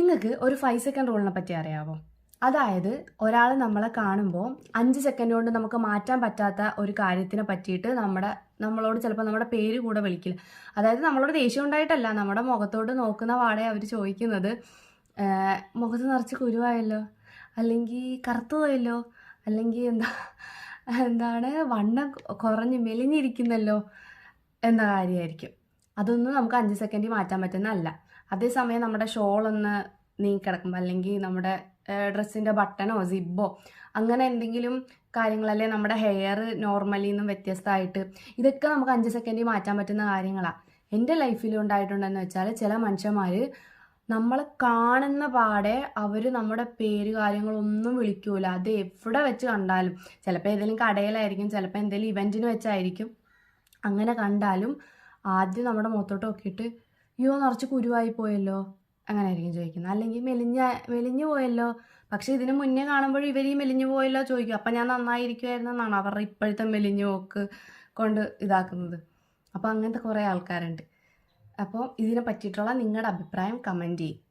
നിങ്ങൾക്ക് ഒരു 5 സെക്കൻഡ് റൂളിനെ പറ്റി അറിയാമോ? അതായത് ഒരാൾ നമ്മളെ കാണുമ്പോൾ 5 സെക്കൻഡ് കൊണ്ട് നമുക്ക് മാറ്റാൻ പറ്റാത്ത ഒരു കാര്യത്തിനെ പറ്റിയിട്ട് നമ്മളോട് ചിലപ്പോൾ നമ്മുടെ പേര് കൂടെ വിളിക്കില്ല. അതായത് നമ്മളോട് ദേഷ്യം ഉണ്ടായിട്ടല്ല, നമ്മുടെ മുഖത്തോട്ട് നോക്കുന്ന പാടെ അവർ ചോദിക്കുന്നത്, മുഖത്ത് നിറച്ച് കുരുവായല്ലോ, അല്ലെങ്കിൽ കറുത്തു പോയല്ലോ, അല്ലെങ്കിൽ എന്താണ് വണ്ണം കുറഞ്ഞ് മെലിഞ്ഞിരിക്കുന്നല്ലോ എന്ന കാര്യമായിരിക്കും. അതൊന്നും നമുക്ക് 5 സെക്കൻഡിൽ മാറ്റാൻ പറ്റുന്നതല്ല. അതേസമയം നമ്മുടെ ഷോളൊന്ന് നീങ്ങിക്കിടക്കുമ്പോൾ, അല്ലെങ്കിൽ നമ്മുടെ ഡ്രസ്സിൻ്റെ ബട്ടണോ സിബോ അങ്ങനെ എന്തെങ്കിലും കാര്യങ്ങൾ, അല്ലെങ്കിൽ നമ്മുടെ ഹെയർ നോർമലിൽ നിന്നും വ്യത്യസ്തമായിട്ട്, ഇതൊക്കെ നമുക്ക് 5 സെക്കൻഡിൽ മാറ്റാൻ പറ്റുന്ന കാര്യങ്ങളാണ്. എൻ്റെ ലൈഫിൽ ഉണ്ടായിട്ടുണ്ടെന്ന് വെച്ചാൽ, ചില മനുഷ്യന്മാർ നമ്മളെ കാണുന്ന പാടെ അവർ നമ്മുടെ പേര് കാര്യങ്ങളൊന്നും വിളിക്കൂല. അത് എവിടെ വെച്ച് കണ്ടാലും, ചിലപ്പോൾ ഏതെങ്കിലും കടയിലായിരിക്കും, ചിലപ്പോൾ എന്തെങ്കിലും ഇവൻറ്റിന് വെച്ചായിരിക്കും. അങ്ങനെ കണ്ടാലും ആദ്യം നമ്മുടെ മുഖത്തോട്ട് നോക്കിയിട്ട്, അയ്യോ നിറച്ച് കുരുവായി പോയല്ലോ, അങ്ങനെ ആയിരിക്കും ചോദിക്കുന്നത്. അല്ലെങ്കിൽ മെലിഞ്ഞു പോയല്ലോ, പക്ഷെ ഇതിന് മുന്നേ കാണുമ്പോൾ ഇവർ ഈ മെലിഞ്ഞു പോയല്ലോ ചോദിക്കും. അപ്പം ഞാൻ നന്നായിരിക്കുമായിരുന്നു എന്നാണ് അവരുടെ ഇപ്പോഴത്തെ മെലിഞ്ഞു പോക്ക് കൊണ്ട് ഇതാക്കുന്നത്. അപ്പോൾ അങ്ങനത്തെ കുറേ ആൾക്കാരുണ്ട്. അപ്പോൾ ഇതിനെ പറ്റിയിട്ടുള്ള നിങ്ങളുടെ അഭിപ്രായം കമൻറ്റ് ചെയ്യും.